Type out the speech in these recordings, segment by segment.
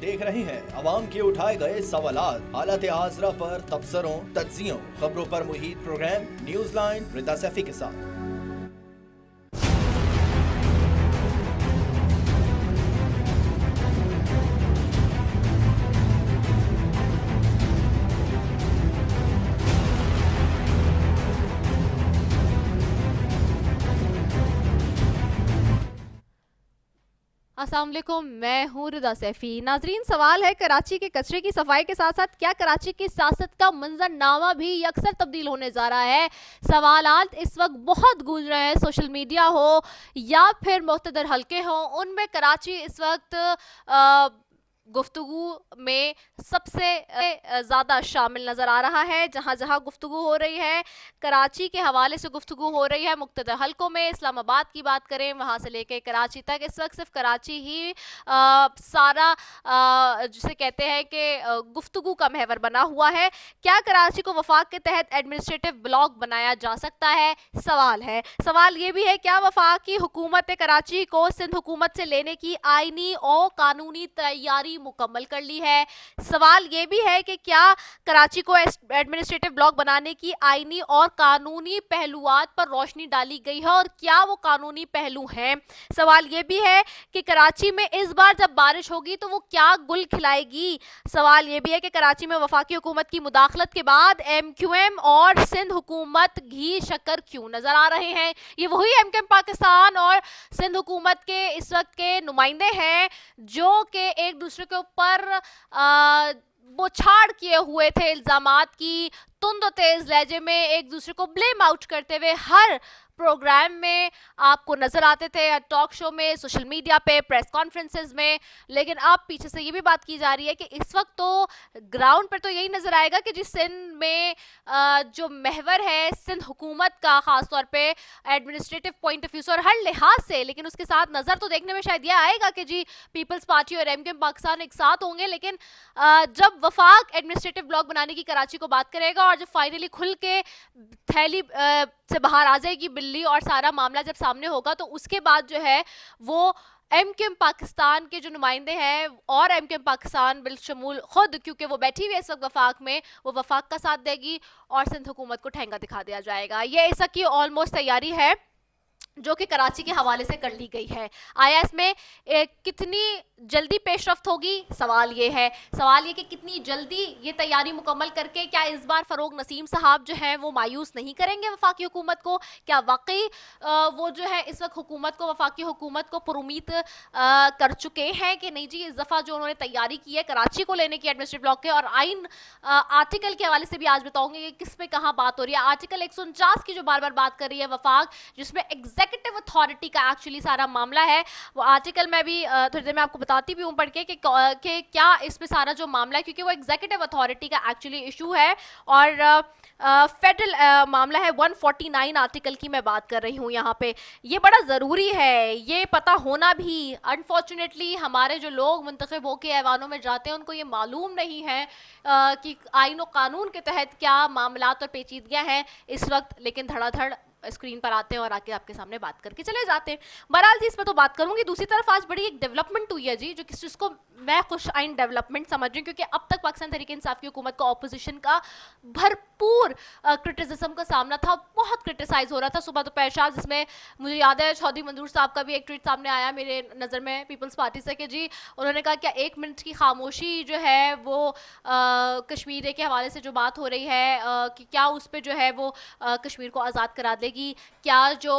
देख रहे हैं अवाम के उठाए गए सवालात, हालत हाजरा पर तबसरों, तज्जियों, खबरों पर मुहित प्रोग्राम न्यूज लाइन रिदा सैफी के साथ। अस्सलाम वालेकुम, मैं हूँ रिदा सैफी। नाजरीन, सवाल है कराची के कचरे की सफाई के साथ साथ क्या कराची की सियासत का मंजरनामा भी अक्सर तब्दील होने जा रहा है। सवालात इस वक्त बहुत गूंज रहे हैं, सोशल मीडिया हो या फिर मुख्तदर हलके हो, उनमें कराची इस वक्त गुफ्तगू में सबसे ज़्यादा शामिल नज़र आ रहा है। जहाँ जहाँ गुफ्तगू हो रही है, कराची के हवाले से गुफ्तगू हो रही है। मुख्तलिफ हलकों में इस्लामाबाद की बात करें, वहाँ से लेके कराची तक, इस वक्त सिर्फ कराची ही सारा जिसे कहते हैं कि गुफ्तगू का महवर बना हुआ है। क्या कराची को वफाक के तहत एडमिनिस्ट्रेटिव ब्लॉक बनाया जा सकता है? सवाल ये भी है, क्या वफाकी हुकूमत कराची को सिंध हुकूमत से लेने की आईनी और कानूनी तैयारी मुकम्मल कर ली है? सवाल ये भी है कि क्या कराची को एडमिनिस्ट्रेटिव ब्लॉक बनाने की आईनी और कानूनी पहलुआत पर रोशनी डाली गई है और क्या वो कानूनी पहलू हैं? सवाल ये भी है कि कराची में इस बार जब बारिश होगी तो वो क्या गुल खिलाएगी? सवाल ये भी है कि कराची में वफाकी हुकूमत की मुदाखलत के बाद MQM और सिंध हुकूमत घी शक्कर क्यों नजर आ रहे हैं? ये वही MQM पाकिस्तान और सिंध हुकूमत के इस वक्त के नुमाइंदे हैं जो कि एक दूसरे के ऊपर बौछार किए हुए थे इल्जामात की, तुंद और तेज लहजे में एक दूसरे को ब्लेम आउट करते हुए हर प्रोग्राम में आपको नजर आते थे, टॉक शो में, सोशल मीडिया पे, प्रेस कॉन्फ्रेंसेस में। लेकिन अब पीछे से ये भी बात की जा रही है कि इस वक्त तो ग्राउंड पर तो यही नजर आएगा कि जिस सिंध में जो महवर है सिंध हुकूमत का, खासतौर पे एडमिनिस्ट्रेटिव पॉइंट ऑफ व्यू से और हर लिहाज से, लेकिन उसके साथ नजर तो देखने में शायद यह आएगा कि जी पीपल्स पार्टी और MQM पाकिस्तान एक साथ होंगे। लेकिन जब वफाक एडमिनिस्ट्रेटिव ब्लॉक बनाने की कराची को बात करेगा और जब फाइनली खुल के थैली से बाहर आ जाएगी बिल्ली और सारा मामला जब सामने होगा, तो उसके बाद जो है वो MQM पाकिस्तान के जो नुमाइंदे हैं और MQM पाकिस्तान बिलशमूल खुद, क्योंकि वो बैठी हुई है इस वक्त वफाक में, वो वफाक का साथ देगी और सिंध हुकूमत को ठेंगा दिखा दिया जाएगा। ये ऐसा की ऑलमोस्ट तैयारी है जो कि कराची के हवाले से कर ली गई है। आया इसमें कितनी जल्दी पेशरफ्त होगी? सवाल ये कि कितनी जल्दी ये तैयारी मुकम्मल करके क्या इस बार फरोग नसीम साहब जो हैं वो मायूस नहीं करेंगे वफाकी हुकूमत को? क्या वाकई वो जो है इस वक्त हुकूमत को, वफाकी हुकूमत को पुरुमीद कर चुके हैं कि नहीं जी इस दफ़ा जो उन्होंने तैयारी की है कराची को लेने की एडमिनिस्ट्रेटिव ब्लॉक के, और आइन आर्टिकल के हवाले से भी आज बताऊंगी कि किस पे कहाँ बात हो रही है। आर्टिकल 149 की जो बार बार बात कर रही है वफाक, जिसमें एग्जीक्यूटिव अथॉरिटी का एक्चुअली सारा मामला है, वो आर्टिकल में भी थोड़ी देर में आपको बताती भी हूँ पढ़ के कि क्या इसमें सारा जो मामला है, क्योंकि वो एग्जीक्यूटिव अथॉरिटी का एक्चुअली इशू है और फेडरल मामला है। 149 आर्टिकल की मैं बात कर रही हूँ यहाँ पे। ये बड़ा ज़रूरी है ये पता होना भी। अनफॉर्चुनेटली हमारे जो लोग मुंतखब होकर ऐवानों में जाते हैं उनको ये मालूम नहीं है कि आईन और कानून के तहत क्या मामलात और पेचीदगियाँ हैं इस वक्त, लेकिन धड़ाधड़ स्क्रीन पर आते हैं और आके आपके सामने बात करके चले जाते हैं। बहरहाल जी, इस पर तो बात करूंगी। दूसरी तरफ आज बड़ी एक डेवलपमेंट हुई है जी, जो किस जिसको मैं खुश आइन डेवलपमेंट समझ रही हूँ, क्योंकि अब तक पाकिस्तान तहरीक इंसाफ की हुकूमत को ऑपोजिशन का भरपूर क्रिटिसिज्म का सामना था, बहुत क्रिटिसाइज हो रहा था सुबह दोपहर शाम, जिसमें मुझे याद है चौधरी मंजूर साहब का भी एक ट्वीट सामने आया मेरे नज़र में पीपल्स पार्टी से कि जी उन्होंने कहा क्या 1 मिनट की खामोशी जो है वो कश्मीर के हवाले से जो बात हो रही है कि क्या उस पर जो है वो कश्मीर को आज़ाद करा देगी? क्या जो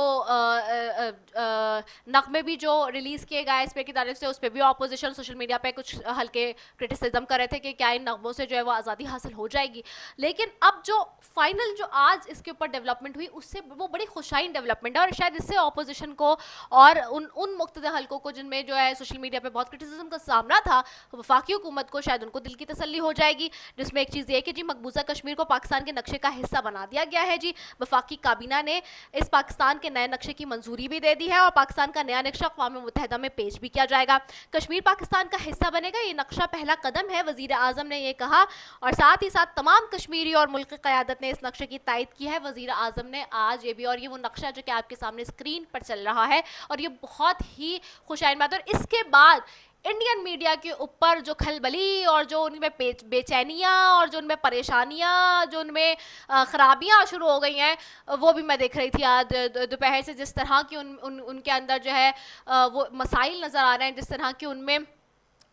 नगमे भी जो रिलीज़ किए गए इस पे की तारीफ से, उस पर भी ऑपोजिशन सोशल मीडिया पे कुछ हल्के क्रिटिसिज्म कर रहे थे कि क्या इन नगमों से जो है वो आज़ादी हासिल हो जाएगी। लेकिन अब जो फाइनल जो आज इसके ऊपर डेवलपमेंट हुई उससे वो बड़ी खुशाइन डेवलपमेंट है और शायद इससे ऑपोजिशन को और उन मुख्तलिफ हलकों को जिनमें जो है सोशल मीडिया पे बहुत क्रिटिसिज्म का सामना था, वफाकी हुकूमत को शायद उनको दिल की तसल्ली हो जाएगी। जिसमें एक चीज़ ये कि जी मकबूजा कश्मीर को पाकिस्तान के नक्शे का हिस्सा बना दिया गया है जी। वफाकी काबीना ने इस पाकिस्तान के नए नक्शे की मंजूरी भी दे दी है और पाकिस्तान का नया नक्शा अक़वाम मुत्तहिदा में पेश भी किया जाएगा। कश्मीर पाकिस्तान का हिस्सा बनेगा, ये नक्शा पहला कदम है, वज़ीर आज़म ने ये कहा और साथ ही साथ तमाम कश्मीरी और मुल्क की क़यादत ने इस नक्शे की तायद की है। वज़ीर आज़म ने आज ये भी, और ये वो नक्शा जो कि आपके सामने स्क्रीन पर चल रहा है और ये बहुत ही खुशाइन बात है। और इसके बाद इंडियन मीडिया के ऊपर जो खलबली और जो उनमें बेचैनियाँ और जो उनमें परेशानियाँ, जो उनमें खराबियाँ शुरू हो गई हैं, वो भी मैं देख रही थी आज दोपहर से। जिस तरह की उनके अंदर जो है वो मसाइल नज़र आ रहे हैं, जिस तरह की उनमें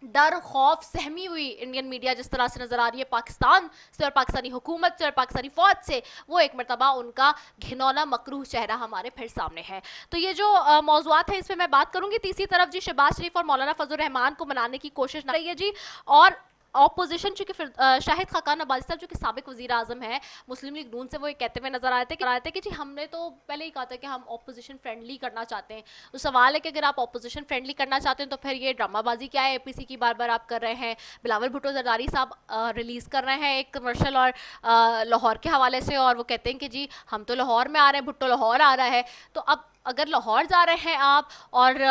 डर, खौफ, सहमी हुई इंडियन मीडिया जिस तरह से नज़र आ रही है पाकिस्तान से और पाकिस्तानी हुकूमत से और पाकिस्तानी फ़ौज से, वो एक मरतबा उनका घिनौना मकरूह चेहरा हमारे फिर सामने है। तो ये जो मौज़ूआत है इस पर मैं बात करूँगी। तीसरी तरफ जी शहबाज शरीफ और मौलाना फजल रहमान को मनाने की कोशिश ना रही है जी। और ऑपोजिशन चूंकि शाहिद खाकान अब्बासी साहब जो कि साबिक वज़ीर आज़म है मुस्लिम लीग नून से, वो ये कहते हुए नजर आए थे कि जी हमने तो पहले ही कहा था कि हम ऑपोजिशन फ्रेंडली करना चाहते हैं। तो सवाल है कि अगर आप ऑपोजिशन फ्रेंडली करना चाहते हैं तो फिर ये ड्रामाबाजी क्या है एपीसी की बार बार आप कर रहे हैं। बिलावल भुट्टो जरदारी साहब रिलीज़ कर रहे हैं एक कमर्शल और लाहौर के हवाले से, और वो कहते हैं कि जी हम तो लाहौर में आ रहे हैं, भुट्टो लाहौर आ रहा है। तो अब अगर लाहौर जा रहे हैं आप और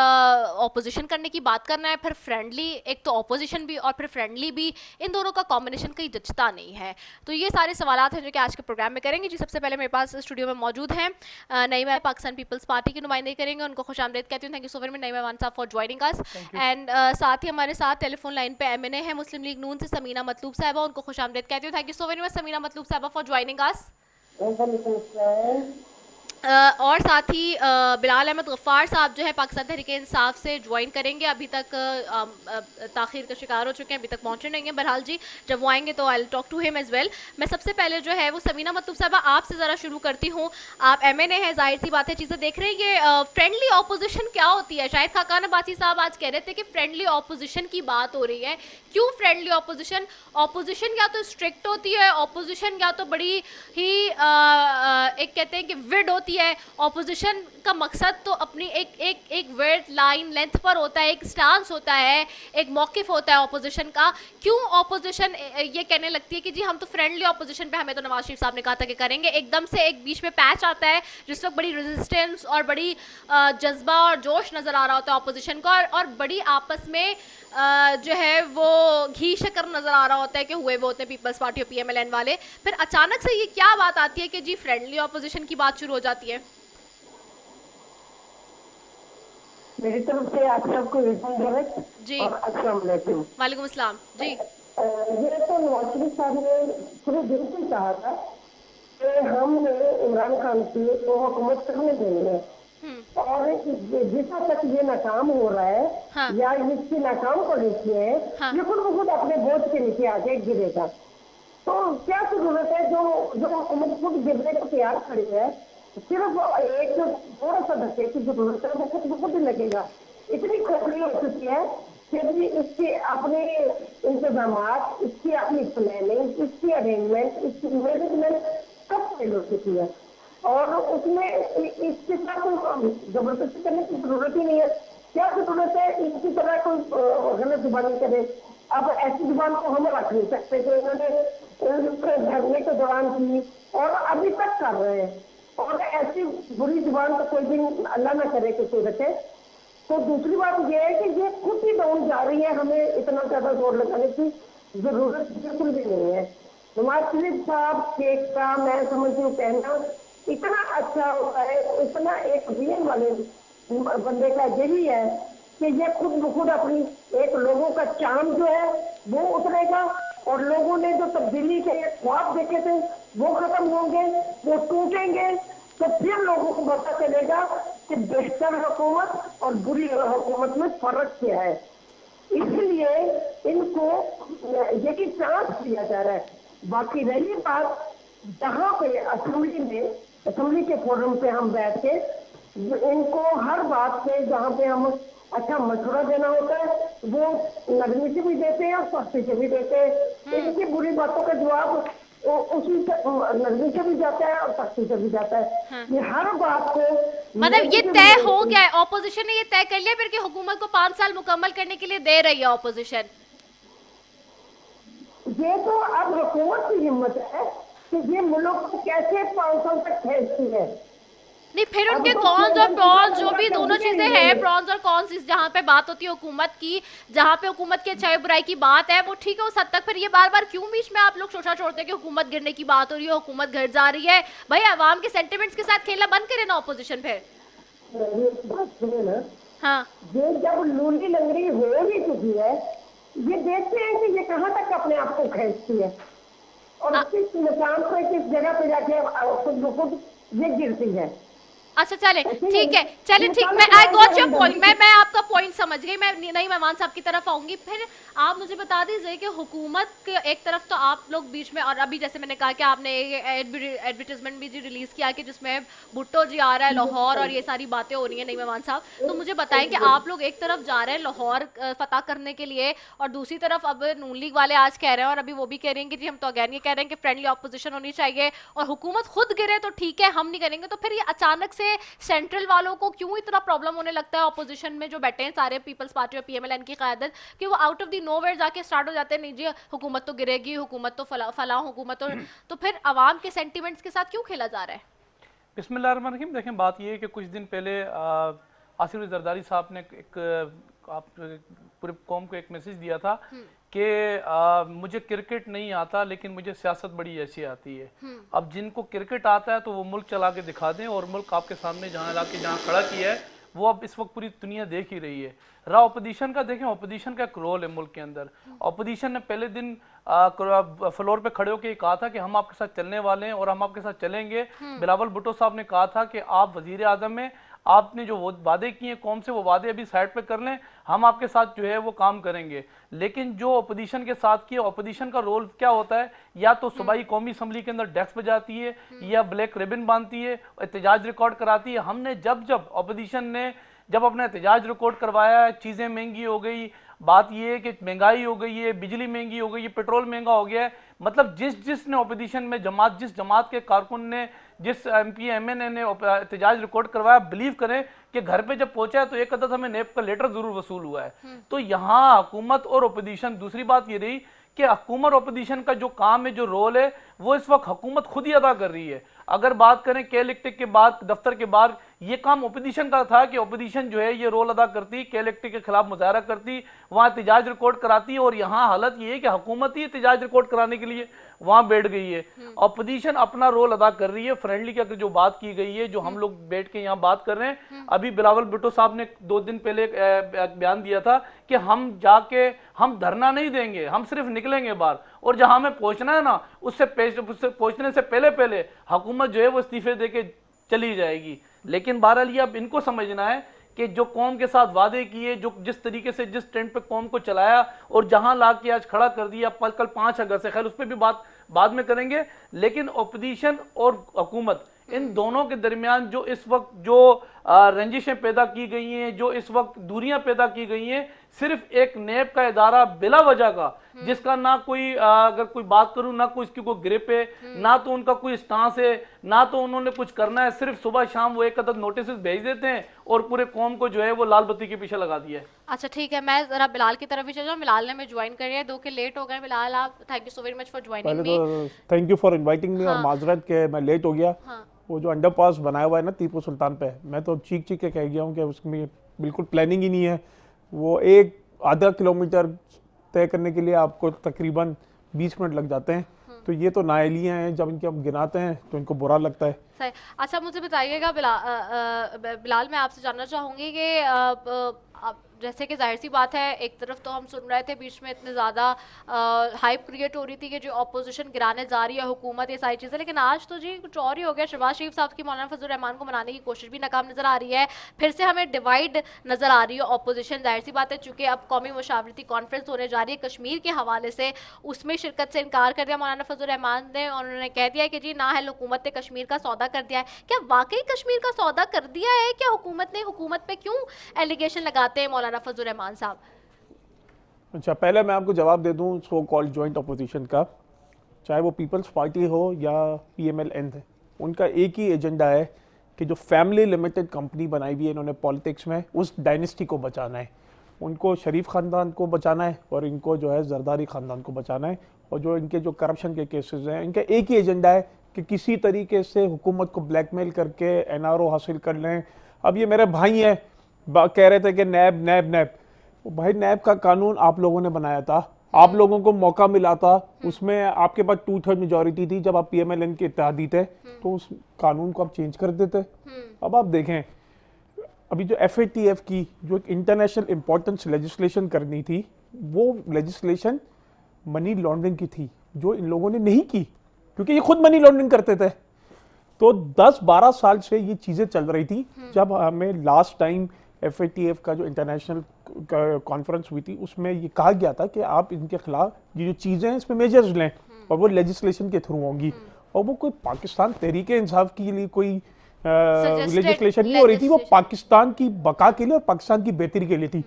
ऑपोजिशन करने की बात करना है, फिर फ्रेंडली, एक तो ऑपोजिशन भी और फिर फ्रेंडली भी, इन दोनों का कॉम्बिनेशन कहीं जचता नहीं है। तो ये सारे सवालात हैं जो कि आज के प्रोग्राम में करेंगे जी। सबसे पहले मेरे पास स्टूडियो में मौजूद हैं नईमा, पाकिस्तान पीपल्स पार्टी की नुमाइंदगी करेंगे, उनको खुशामदीद कहती हूँ। Thank you so very much Naima one साहब फॉर ज्वाइनिंग अस। एंड साथ ही हमारे साथ टेलीफोन लाइन पे एमएनए है मुस्लिम लीग नून से समीना मतलूब साहबा, उनको खुशामदीद कहती हूँ। Thank you so very much Samina Matloob साहबा फॉर ज्वाइनिंग अस। और साथ ही बिलाल अहमद गफ्फार साहब जो है पाकिस्तान तहरीक इंसाफ से ज्वाइन करेंगे। अभी तक ताख़ीर का शिकार हो चुके हैं, अभी तक पहुंचे नहीं हैं। बहरहाल जी जब वो आएंगे तो I will talk to him as well. मैं सबसे पहले जो है वो समीना मतलूब साहबा आपसे ज़रा शुरू करती हूँ। आप एमएनए है, जाहिर सी बात है चीज़ें देख रहे हैं। ये फ्रेंडली ऑपोजिशन क्या होती है? शाहिद खाकान अब्बासी साहब आज कह रहे थे कि फ्रेंडली ऑपोजिशन की बात हो रही है। क्यों फ्रेंडली ऑपोजिशन? ऑपोजिशन या तो स्ट्रिक्ट होती है, ऑपोजिशन या तो बड़ी ही एक कहते हैं कि विड होती है। ऑपोजिशन का मकसद तो अपनी एक वर्ड लाइन लेंथ पर होता है, एक स्टांस होता है, एक मौक़िफ़ होता है ऑपोजिशन का। क्यों ऑपोजिशन ये कहने लगती है कि जी हम तो फ्रेंडली ऑपोजिशन पे, हमें तो नवाज शरीफ साहब ने कहा था कि करेंगे, एकदम से एक बीच में पैच आता है जिस वक्त बड़ी रेजिस्टेंस और बड़ी जज्बा और जोश नज़र आ रहा होता है ऑपोजिशन का, और बड़ी आपस में जो है वो घी शक्कर नज़र आ रहा होता है कि हुए वो होते हैं पीपल्स पार्टी और पीएमएलएन वाले। फिर अचानक से ये क्या बात आती है कि जी फ्रेंडली ऑपोजिशन की बात शुरू हो जाती है? मेरी तरफ से आप सबको जी और अस्सलाम वालेकुम। वालेकुम अस्सलाम जी। ये तो नवाज शरीफ साहब ने पूरे दिन से कहा था कि हमने इमरान खान की वो हुकूमत करने देनी है, और जिस हद तक ये नाकाम हो रहा है हाँ। या इसकी नाकाम को देखिए हाँ। ये खुद ब खुद अपने बोझ के नीचे आके गिरेगा। तो क्या जरूरत है जो हुकूमत खुद गिरने को तैयार खड़ी है, सिर्फ एक थोड़ा सा धक्के की जरूरत है, वो खुद ब खुद लगेगा। इतनी खोखली हो चुकी है फिर भी इसके अपने इंतजाम, इसकी अपनी प्लानिंग, इसकी अरेंजमेंट, इसकी मैनेजमेंट सब फेल हो चुकी है, और उसमें इसके साथ जबरदस्ती करने की जरूरत ही नहीं है। क्या जरूरत है इसकी तरह कोई गलत जुबानी करे? अब ऐसी जुबान को हम रख नहीं सकते जो इन्होंने धरने के दौरान की और अभी तक कर रहे हैं, और ऐसी बुरी जुबान को कोई दिन अल्लाह ना करे कि रखे। तो दूसरी बात यह है कि ये खुद ही डाउन जा रही है, हमें इतना ज्यादा जोर लगाने की जरूरत बिल्कुल भी नहीं है। नवाज शरीफ साहब केक का मैं समझती हूँ कहना इतना अच्छा होता है, इतना एक विजन वाले बंदे का यही है कि ये खुद ब खुद अपनी एक लोगों का चांद जो है वो उतरेगा, और लोगों ने जो तब्दीली के ख्वाब देखे थे वो खत्म होंगे, वो टूटेंगे, तो फिर लोगों को पता चलेगा कि बेहतर हुकूमत और बुरी हुकूमत में फर्क क्या है। इसलिए इनको यही चांस दिया जा रहा है। बाकी रही बात जहाँ पे असेंबली के फोरम पे हम बैठ के इनको हर बात पे जहाँ पे हम अच्छा मशवरा देना होता है वो नरमी से भी देते हैं और सख्ती से भी देते हैं। इनकी बुरी बातों का जवाब उसी से नरमी से भी जाता है और सख्ती से भी जाता है। ये हर बात को मतलब ये तय हो गया है, ऑपोजिशन ने ये तय कर लिया फिर कि हुकूमत को 5 साल मुकम्मल करने के लिए दे रही है ऑपोजिशन। ये तो अब हुकूमत की हिम्मत है कि ये मुल्क को कैसे 5 साल तक खेलती है। नहीं फिर उनके कॉन्स और प्रॉन्स जो भी दोनों चीजें हैं, प्रॉन्स और कॉन्स, जहाँ पे बात होती है हुकूमत की, जहाँ पे हुकूमत की अच्छाई बुराई की बात है वो ठीक है उस हद तक। फिर ये बार बार क्यों बीच में आप लोग शोशा छोड़ते हैं कि हुकूमत गिरने की बात हो रही है, हुकूमत घर जा रही है? भाई अवाम के सेंटिमेंट्स के साथ खेलना बंद करे ना ऑपोजिशन। फिर बात सुने ना, हाँ ये जब लूली लंगड़ी हो ही चुकी है, ये देखते हैं कि ये कहाँ तक अपने आप को खींचती है और किस निशान पे किस जगह पे जाके खुद ब खुद ये गिरती है। अच्छा चले ठीक है, चले ठीक, मैं आई गॉट योर पॉइंट, मैं आपका पॉइंट समझ गई। मैं नहीं मेहमान साहब की तरफ आऊंगी। फिर आप मुझे बता दीजिए कि हुकूमत के एक तरफ तो आप लोग बीच में, और अभी जैसे मैंने कहा कि आपने एडवर्टीजमेंट भी जी रिलीज किया कि जिसमें भुट्टो जी आ रहा है लाहौर और ये सारी बातें हो रही हैं। नहीं मेहमान साहब, तो मुझे बताएं कि आप लोग एक तरफ जा रहे हैं लाहौर फतह करने के लिए और दूसरी तरफ अब नून लीग वाले आज कह रहे हैं और अभी वो भी कह रहे हैं कि जी हम तो अगेन ये कह रहे हैं कि फ्रेंडली ऑपोजिशन होनी चाहिए और हुकूमत खुद गिरे तो ठीक है हम नहीं करेंगे। तो फिर ये अचानक से सेंट्रल वालों को क्यों इतना प्रॉब्लम होने लगता है, ऑपोजिशन में जो बैठे हैं सारे पीपल्स पार्टी और पीएमएलएन की क़यादत, कि वो आउट ऑफ द नोवेयर जाके स्टार्ट हो जाते हैं, नहीं जी हुकूमत तो गिरेगी, हुकूमत तो फला हुकूमत तो फिर अवाम के सेंटिमेंट्स के साथ क्यों खेला जा रहा है? बिस्मिल्लाहिर्रहमानिर्रहीम। देखें, बात ये है कि कुछ दिन पहले आसिफ जरदारी साहब ने आप पूरे कौम को एक मैसेज दिया था कि मुझे क्रिकेट नहीं आता लेकिन मुझे सियासत बड़ी ऐसी आती है। अब जिनको क्रिकेट आता है तो वो मुल्क चला के दिखा दें, और मुल्क आपके सामने जहाँ ला के जहाँ खड़ा किया है वो अब इस वक्त पूरी दुनिया देख ही रही है। रहा ऑपोजिशन का, देखें ऑपोजिशन का एक रोल है मुल्क के अंदर। ऑपोजिशन ने पहले दिन फ्लोर पे खड़े होकर कहा था कि हम आपके साथ चलने वाले हैं और हम आपके साथ चलेंगे। बिलावल भुट्टो साहब ने कहा था कि आप वजीर आजम में आपने जो वो वादे किए कौम से, वो वादे अभी साइड पे कर लें, हम आपके साथ जो है वो काम करेंगे। लेकिन जो अपोजिशन के साथ किए, अपोजिशन का रोल क्या होता है, या तो सूबाई कौमी असम्बली के अंदर डेस्क बजाती है या ब्लैक रिबन बांधती है, एहतजाज रिकॉर्ड कराती है। हमने जब अपोजिशन ने जब अपना एहतजाज रिकॉर्ड करवाया, चीज़ें महंगी हो गई, बात ये है कि महंगाई हो गई है, बिजली महंगी हो गई है, पेट्रोल महंगा हो गया है, मतलब जिसने अपोजिशन में जिस जमात के कारकुन ने, जिस MP MNA ने एहतजाज रिकॉर्ड करवाया, बिलीव करें कि घर पे जब पहुंचा है तो एक अदद हमें नेब का लेटर जरूर वसूल हुआ है। तो यहाँ हुकूमत और अपोजिशन, दूसरी बात ये रही कि हुकूमत अपोजिशन का जो काम है, जो रोल है, वो इस वक्त हुकूमत खुद ही अदा कर रही है। अगर बात करें के इलेक्ट्रिक के बाद, दफ्तर के बाद, ये काम अपोजिशन का था कि अपोजिशन जो है ये रोल अदा करती, के इलेक्ट्रिक के खिलाफ मुजाहरा करती, वहाँ एहतजाज रिकॉर्ड कराती, और यहाँ हालत ये है कि हुकूमत ही एहतजाज रिकॉर्ड कराने के लिए वहाँ बैठ गई है। अपोजिशन अपना रोल अदा कर रही है। फ्रेंडली की अगर जो बात की गई है, जो हम लोग बैठ के यहाँ बात कर रहे हैं, अभी बिलावल भुट्टो साहब ने 2 दिन पहले एक बयान दिया था कि हम जाके हम धरना नहीं देंगे, हम सिर्फ निकलेंगे बाहर, और जहाँ हमें पहुँचना है ना, उससे पहुँचने से पहले हुकूमत जो है वो इस्तीफे दे के चली जाएगी। लेकिन बहरहाल ये अब इनको समझना है कि जो कौम के साथ वादे किए, जो जिस तरीके से जिस ट्रेंड पे कौम को चलाया और जहां ला के आज खड़ा कर दिया, कल 5 अगस्त से, खैर उस पर भी बात बाद में करेंगे। लेकिन अपोजिशन और हुकूमत, इन दोनों के दरमियान जो इस वक्त जो रंजिशें पैदा की गई हैं, जो इस वक्त दूरियां पैदा की गई हैं, सिर्फ एक नेब का इदारा बिला वजह का, जिसका ना कोई अगर कोई बात करूं, ना कोई इसकी कोई ग्रिप है, ना तो उनका कोई स्टांस है, ना तो उन्होंने कुछ करना है, सिर्फ सुबह शाम वो एक अदद नोटिस भेज देते हैं और पूरे कौम को जो है वो लाल बत्ती के पीछे लगा दिया है। अच्छा ठीक है, मैं जरा बिलाल की तरफ भी चल जाऊँ। बिलाल ने मैं ज्वाइन कर लिया, 2 के लेट हो गए। बिलाल आप, thank you so very much for joining me. Thank you for inviting me, और माजरत के मैं लेट हो गया। वो जो अंडरपास बनाया हुआ है ना टीपू सुल्तान पे, मैं तो चीख के कह गया हूँ कि उसमें बिल्कुल प्लानिंग ही नहीं है। वो एक आधा किलोमीटर तय करने के लिए आपको तकरीबन 20 मिनट लग जाते हैं। तो ये तो नाअहलियाँ हैं, जब इनके हम गिनाते हैं तो इनको बुरा लगता है। सही। अच्छा मुझे बताइएगा बिलाल, मैं आपसे जानना चाहूँगी कि जैसे कि जाहिर सी बात है, एक तरफ तो हम सुन रहे थे बीच में इतने ज़्यादा हाइप क्रिएट हो रही थी कि जो ऑपोजिशन गिराने जा रही है हुकूमत, ये सारी चीज़ें, लेकिन आज तो जी कुछ और ही हो गया। शहबाज शरीफ साहब की मौलाना फजल रहमान को मनाने की कोशिश भी नाकाम नज़र आ रही है। फिर से हमें डिवाइड नज़र आ रही है ऑपोजिशन। जाहिर सी बात है, चूँकि अब कौमी मुशावरती कॉन्फ्रेंस होने जा रही है कश्मीर के हवाले से, उसमें शिरकत से इनकार कर दिया मौलाना फजल रहमान ने, और उन्होंने कह दिया कि जी ना है हुकूमत ने कश्मीर का सौदा कर दिया है। क्या वाकई कश्मीर का सौदा कर दिया है? क्या हुकूमत ने, हुकूमत पे क्यों एलिगेशन लगाते हैं मौलाना फजल रहमान साहब? अच्छा, पहले मैं आपको जवाब दे दूं सो कॉल्ड जॉइंट अपोजिशन का, चाहे वो पीपल्स पार्टी हो या PMLN है, उनका एक ही एजेंडा है कि जो फैमिली लिमिटेड कंपनी बनाई हुई है इन्होंने पॉलिटिक्स में, उस डायनेस्टी को बचाना है। उनको शरीफ ख़ानदान को बचाना है और इनको जो है जरदारी ख़ानदान को बचाना है। और जो इनके जो करप्शन के केसेस हैं, इनका एक ही एजेंडा है कि किसी तरीके से हुकूमत को ब्लैकमेल करके NRO हासिल कर लें। अब ये मेरे भाई हैं, कह रहे थे कि नैब भाई, नैब का कानून आप लोगों ने बनाया था, आप लोगों को मौका मिला था, उसमें आपके पास 2/3 मेजॉरिटी थी जब आप PMLN के इत्तेहादी थे, तो उस कानून को आप चेंज कर देते। अब आप देखें, अभी जो FATF की जो एक इंटरनेशनल इम्पोर्टेंस लेजिस्लेशन करनी थी, वो लेजिस्लेशन मनी लॉन्ड्रिंग की थी, जो इन लोगों ने नहीं की क्योंकि ये खुद मनी लॉन्ड्रिंग करते थे। तो 10-12 साल से ये चीज़ें चल रही थी। जब हमें लास्ट टाइम FATF का जो इंटरनेशनल कॉन्फ्रेंस हुई थी, उसमें ये कहा गया था कि आप इनके खिलाफ ये जो चीज़ें हैं इसमें मेजर्स लें और वो लेजिस्लेशन के थ्रू होंगी। और वो कोई पाकिस्तान तहरीक इंसाफ के लिए कोई लेजिस्लेशन नहीं हो रही थी, वो पाकिस्तान की बका के लिए और पाकिस्तान की बेहतरी के लिए थी।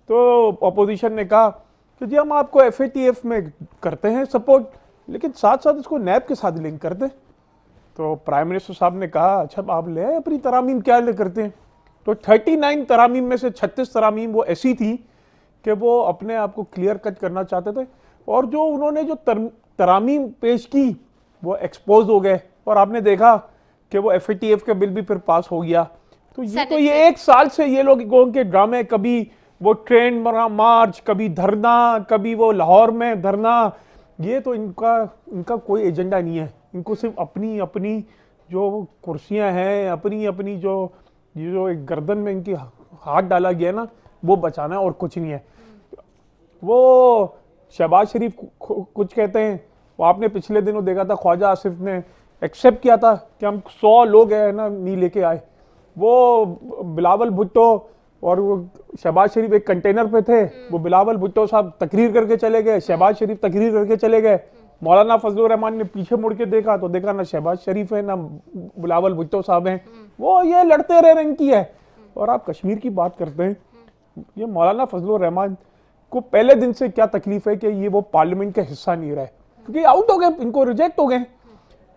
तो अपोजिशन ने कहा कि जी हम आपको FATF में करते हैं सपोर्ट, लेकिन साथ साथ इसको नैब के साथ लिंक कर दें। तो प्राइम मिनिस्टर साहब ने कहा अच्छा आप ले अपनी तरामीम क्या ले करते हैं। तो 39 तरामीम में से 36 तरामीम वो ऐसी थी कि वो अपने आप को क्लियर कट करना चाहते थे, और जो उन्होंने जो तरामीम पेश की वो एक्सपोज हो गए, और आपने देखा कि वो FATF का बिल भी फिर पास हो गया। तो ये एक साल से ये लोगों के ड्रामे, कभी वो ट्रेन मार्च, कभी धरना, कभी वो लाहौर में धरना, ये तो इनका कोई एजेंडा नहीं है। इनको सिर्फ अपनी अपनी जो कुर्सियां हैं, अपनी अपनी जो एक गर्दन में इनकी हाथ डाला गया ना, वो बचाना है और कुछ नहीं है। वो शहबाज शरीफ कुछ कहते हैं, वो आपने पिछले दिनों देखा था ख्वाजा आसिफ ने एक्सेप्ट किया था कि हम 100 लोग हैं ना नहीं लेके आए। वो बिलावल भुट्टो और वो शहबाज शरीफ एक कंटेनर पे थे, वो बिलावल भुट्टो साहब तकरीर करके चले गए, शहबाज शरीफ तकरीर करके चले गए। मौलाना फजलुर रहमान ने पीछे मुड़ के देखा तो देखा ना शहबाज शरीफ है ना बिलावल भुट्टो साहब हैं। वो ये लड़ते रह रहे की है। और आप कश्मीर की बात करते हैं, ये मौलाना फजलुर रहमान को पहले दिन से क्या तकलीफ है कि ये वो पार्लियामेंट का हिस्सा नहीं रहे, क्योंकि आउट हो गए, इनको रिजेक्ट हो गए।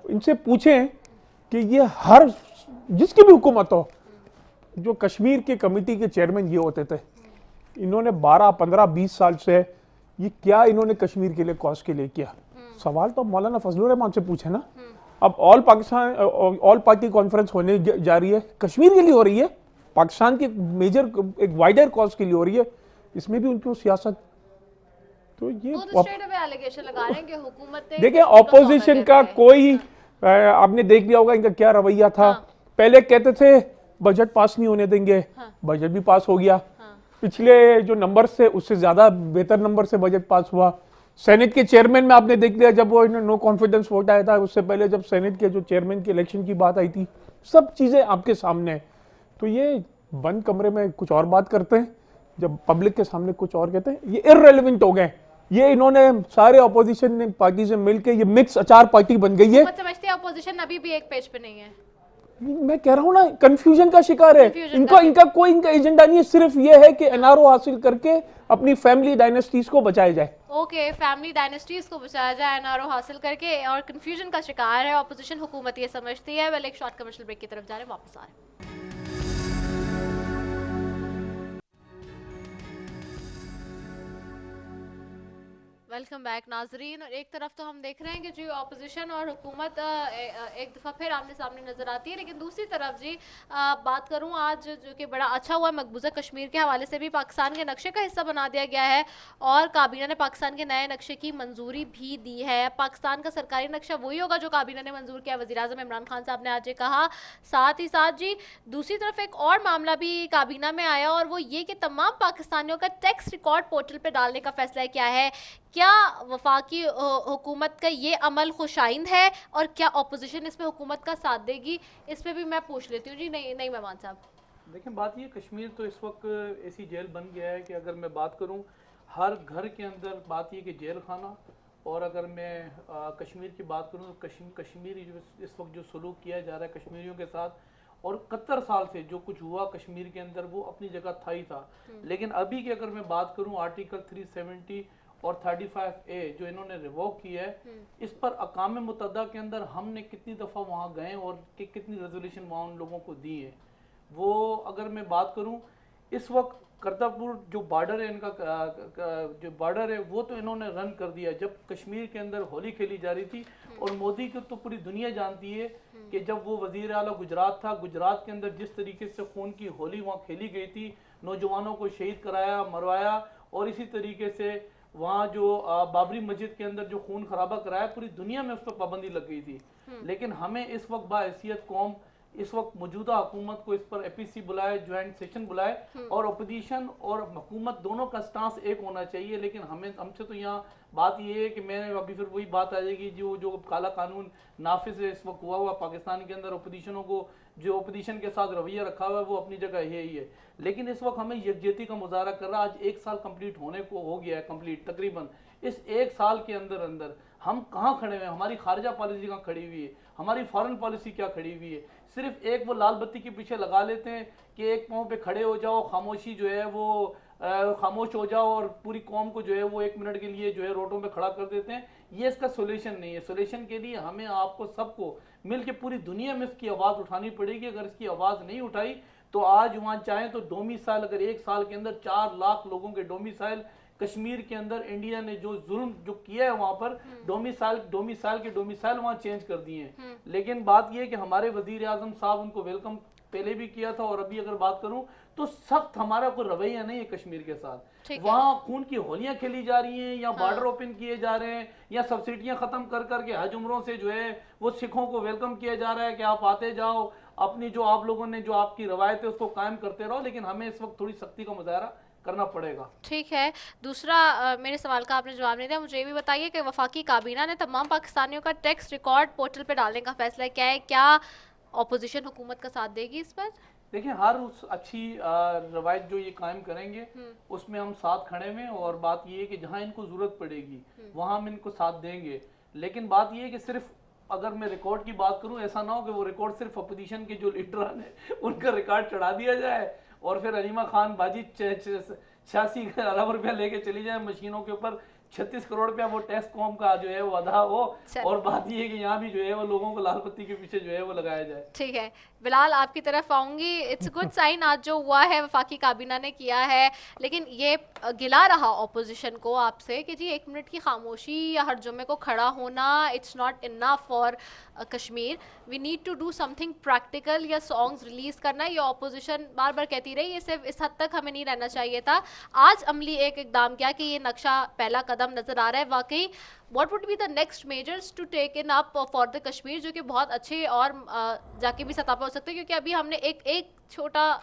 इनसे पूछें कि ये हर जिसकी भी हुकूमत हो, जो कश्मीर के कमेटी के चेयरमैन ये होते थे, इन्होंने 12, 15, 20 साल से ये क्या इन्होंने कश्मीर के लिए कॉज के लिए किया। सवाल तो मौलाना फजलुर रहमान से पूछे ना। अब ऑल पार्टी कॉन्फ्रेंस होने जा रही है, कश्मीर के लिए हो रही है, पाकिस्तान के मेजर एक वाइडर कॉज के लिए हो रही है, इसमें भी उनकी सियासत। तो ये एलिगेशन लगा रहे हैं कि हुकूमत ने देखिए ऑपोजिशन का कोई आपने देख लिया होगा इनका क्या रवैया था। पहले कहते थे बजट पास नहीं होने देंगे, बजट भी पास हो गया। पिछले जो नंबर से उससे ज्यादा बेहतर नंबर से बजट पास हुआ। सेनेट के चेयरमैन में आपने देख लिया, जब वो नो कॉन्फिडेंस वोट आया था, उससे पहले जब सेनेट के जो चेयरमैन के इलेक्शन की बात आई थी, सब चीजें आपके सामने है। तो ये बंद कमरे में कुछ और बात करते हैं, जब पब्लिक के सामने कुछ और कहते हैं, ये इररेलेवेंट हो गए। ये इन्होंने सारे ऑपोजिशन पार्टी से मिलकर ये मिक्स अचार पार्टी बन गई है। समझते हैं ऑपोजिशन अभी भी एक पेज पे नहीं है। मैं कह रहा हूं ना, कंफ्यूजन का शिकार है। इनका कोई एजेंडा नहीं है, सिर्फ ये है कि NRO हासिल करके अपनी फैमिली डायनेस्टीज को बचाया जाए। ओके, फैमिली डायनेस्टीज को बचाया जाए NRO हासिल करके, और कंफ्यूजन का शिकार है ऑपोजिशन, हुकूमत ये समझती है। वेल, एक शॉर्ट कमर्शियल ब्रेक की तरफ जा रहे हैं, वापस आ रहे हैं। वेलकम बैक नाजरीन। और एक तरफ तो हम देख रहे हैं कि जी ऑपोजिशन और हुकूमत एक दफ़ा फिर आमने सामने नज़र आती है, लेकिन दूसरी तरफ जी बात करूं आज जो कि बड़ा अच्छा हुआ, मकबूजा कश्मीर के हवाले से भी पाकिस्तान के नक्शे का हिस्सा बना दिया गया है और काबीना ने पाकिस्तान के नए नक्शे की मंजूरी भी दी है। पाकिस्तान का सरकारी नक्शा वही होगा जो काबीना ने मंजूर किया, वज़ीर-ए-आज़म इमरान खान साहब ने आज ये कहा। साथ ही साथ जी दूसरी तरफ एक और मामला भी काबीना में आया, और वो ये कि तमाम पाकिस्तानियों का टैक्स रिकॉर्ड पोर्टल पर डालने का फैसला किया है। क्या वफाकी हुकूमत का ये अमल खुशाइंद है, और क्या ऑपोजिशन इस पे हुकूमत का साथ देगी? इस पे भी मैं पूछ लेती हूँ जी। नहीं मेहमान साहब, देखिए बात ये, कश्मीर तो इस वक्त ऐसी जेल बन गया है कि अगर मैं बात करूँ हर घर के अंदर बात ये कि जेल खाना। और अगर मैं कश्मीर की बात करूँ तो कश्मीरी जो इस वक्त जो सलूक किया जा रहा है कश्मीरियों के साथ, और 71 साल से जो कुछ हुआ कश्मीर के अंदर वो अपनी जगह था ही था। लेकिन अभी की अगर मैं बात करूँ आर्टिकल 370 और 35A जो इन्होंने रिवोक किया है, इस पर अकाम मुतहदा के अंदर हमने कितनी दफ़ा वहाँ गए और कितनी रेजोल्यूशन वहाँ उन लोगों को दी है। वो अगर मैं बात करूँ इस वक्त करतारपुर जो बॉर्डर है इनका जो बॉर्डर है वो तो इन्होंने रन कर दिया। जब कश्मीर के अंदर होली खेली जा रही थी, और मोदी को तो पूरी दुनिया जानती है कि जब वो वजीर आला गुजरात था, गुजरात के अंदर जिस तरीके से खून की होली वहाँ खेली गई थी, नौजवानों को शहीद कराया, मरवाया, और इसी तरीके से वहाँ जो बाबरी मस्जिद के अंदर जो खून खराबा कराया, पूरी दुनिया में उस पर पाबंदी लग गई थी। लेकिन हमें इस वक्त बाहैसियत कौम इस वक्त मौजूदा हुकूमत को इस पर एपीसी बुलाए, ज्वाइंट सेशन बुलाए और अपोजिशन और हुकूमत दोनों का स्टांस एक होना चाहिए। लेकिन हमसे तो यहाँ बात ये है कि मैंने अभी फिर वही बात आ जाएगी, जो काला कानून नाफिज है इस वक्त हुआ पाकिस्तान के अंदर, अपोजिशनों को जो अपोजिशन के साथ रवैया रखा हुआ है वो अपनी जगह यही है। लेकिन इस वक्त हमें यकजहती का मुजाहरा कर रहा है। आज 1 साल कंप्लीट होने को हो गया है, कंप्लीट तकरीबन। इस 1 साल के अंदर अंदर हम कहाँ खड़े हुए हैं? हमारी खारजा पॉलिसी कहाँ खड़ी हुई है? हमारी फॉरेन पॉलिसी क्या खड़ी हुई है? सिर्फ एक वो लाल बत्ती के पीछे लगा लेते हैं कि एक पाँव पे खड़े हो जाओ, खामोशी जो है वो खामोश हो जाओ और पूरी कौम को जो है वो 1 मिनट के लिए जो है रोडों पे खड़ा कर देते हैं। ये इसका सोल्यूशन नहीं है। सोल्यूशन के लिए हमें आपको सबको मिल के पूरी दुनिया में इसकी आवाज़ उठानी पड़ेगी। अगर इसकी आवाज़ नहीं उठाई तो आज वहाँ चाहें तो डोमिसाइल, अगर 1 साल के अंदर 4 लाख लोगों के डोमिसाइल कश्मीर के अंदर इंडिया ने जो जुल्म जो किया है वहां पर डोमिसाइल वहां चेंज कर दिए हैं। लेकिन बात यह है कि हमारे वजीर आजम साहब उनको वेलकम पहले भी किया था और अभी अगर बात करूं तो सख्त हमारा कोई रवैया नहीं है कश्मीर के साथ। वहां खून की होलियां खेली जा रही हैं या बॉर्डर ओपन किए जा रहे हैं या सब्सिडियां खत्म कर करके हज उम्रों से जो है वो सिखों को वेलकम किया जा रहा है कि आप आते जाओ, अपनी जो आप लोगों ने जो आपकी रवायत है उसको कायम करते रहो। लेकिन हमें इस वक्त थोड़ी सख्ती का मुजाहरा करना पड़ेगा। ठीक है। दूसरा मेरे सवाल का आपने जवाब नहीं दिया। मुझे ये भी बताइए कि वफाकी काबीना ने तमाम पाकिस्तानियों का टेक्स्ट रिकॉर्ड पोर्टल पे डालने का फैसला किया है, क्या ऑपोजिशन हुकूमत का साथ देगी इस पर? देखिए, हर उस अच्छी रवायत जो ये कायम करेंगे उसमें हम साथ खड़े हैं और बात ये है कि जहाँ इनको जरूरत पड़ेगी वहाँ हम इनको साथ देंगे। लेकिन बात ये है कि सिर्फ अगर मैं रिकॉर्ड की बात करूं, ऐसा ना हो कि वो रिकॉर्ड सिर्फ अपोजिशन के जो लीडर हैं उनका रिकॉर्ड चढ़ा दिया जाए और फिर अलीमा खान बाजी 86 अरब रुपया लेके चली जाए मशीनों के ऊपर, 36 करोड़ रुपया वो टैक्स कॉम का जो है वो अदा हो। और बात ये है कि यहाँ भी जो है वो लोगों को लाल बत्ती के पीछे जो है वो लगाया जाए। ठीक है बिलाल, आपकी तरफ आऊंगी। इट्स गुड साइन आज जो हुआ है वफाकी काबीना ने किया है, लेकिन ये गिला रहा ऑपोजिशन को आपसे कि जी 1 मिनट की खामोशी या हर जुम्मे को खड़ा होना it's not enough for Kashmir, we need to do something practical या सॉन्ग्स रिलीज करना। ये ऑपोजिशन बार बार कहती रही, ये सिर्फ इस हद तक हमें नहीं रहना चाहिए था। आज अमली एक इकदाम किया कि ये नक्शा पहला कदम नजर आ रहा है। वाकई what would be the next measures to take in up for the Kashmir, जो कि बहुत अच्छे और जाके भी सतह पर हो सकते हैं? क्योंकि अभी हमने एक छोटा